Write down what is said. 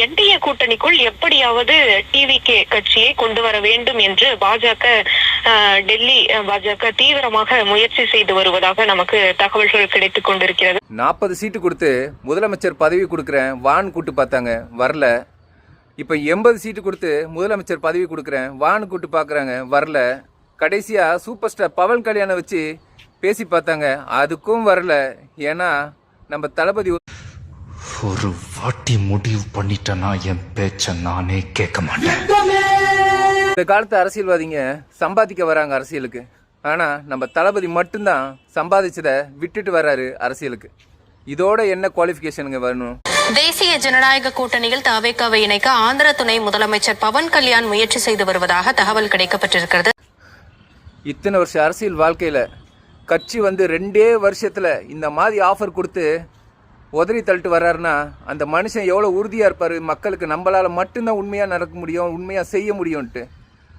NDA கூட்டணிக்குள் எப்படியாவது TVK கட்சியை கொண்டு வர வேண்டும் என்று பாஜக டெல்லி பாஜக தீவிரமாக முயற்சி செய்து வருவதாக நமக்கு தகவல்கள் கிடைத்துக் கொண்டிருக்கிறது. 40 சீட்டு கொடுத்து முதலமைச்சர் பதவி கொடுக்குறேன் வான்னு கூட்டு பார்த்தாங்க, வரல. இப்போ 80 சீட்டு கொடுத்து முதலமைச்சர் பதவி கொடுக்குறேன் வான்னு கூட்டு பார்க்குறாங்க, வரல. கடைசியாக சூப்பர் ஸ்டார் பவன் கல்யாணம் வச்சு பேசி பார்த்தாங்க, அதுக்கும் வரல. ஏன்னா நம்ம தளபதி ஒரு வாட்டி முடிவு பண்ணிட்டேன்னா என் பேச்ச நானே கேட்க மாட்டேன். இந்த காலத்து அரசியல்வாதிங்க சம்பாதிக்க வராங்க அரசியலுக்கு. ஆனால் நம்ம தளபதி மட்டும்தான் சம்பாதிச்சதை விட்டுட்டு வர்றாரு அரசியலுக்கு. இதோட என்ன குவாலிஃபிகேஷனுங்க வரணும்? தேசிய ஜனநாயக கூட்டணியில் தவேகாவை இணைக்க ஆந்திர துணை முதலமைச்சர் பவன் கல்யாண் முயற்சி செய்து வருவதாக தகவல் கிடைக்கப்பட்டிருக்கிறது. இத்தனை வருஷம் அரசியல் வாழ்க்கையில் கட்சி 2 வருஷத்தில் இந்த மாதிரி ஆஃபர் கொடுத்து உதறி தள்ளிட்டு வர்றாருன்னா அந்த மனுஷன் எவ்வளோ உறுதியாக இருப்பார். மக்களுக்கு நம்மளால் மட்டும்தான் உண்மையாக நடக்க முடியும், உண்மையாக செய்ய முடியும்ன்ட்டு.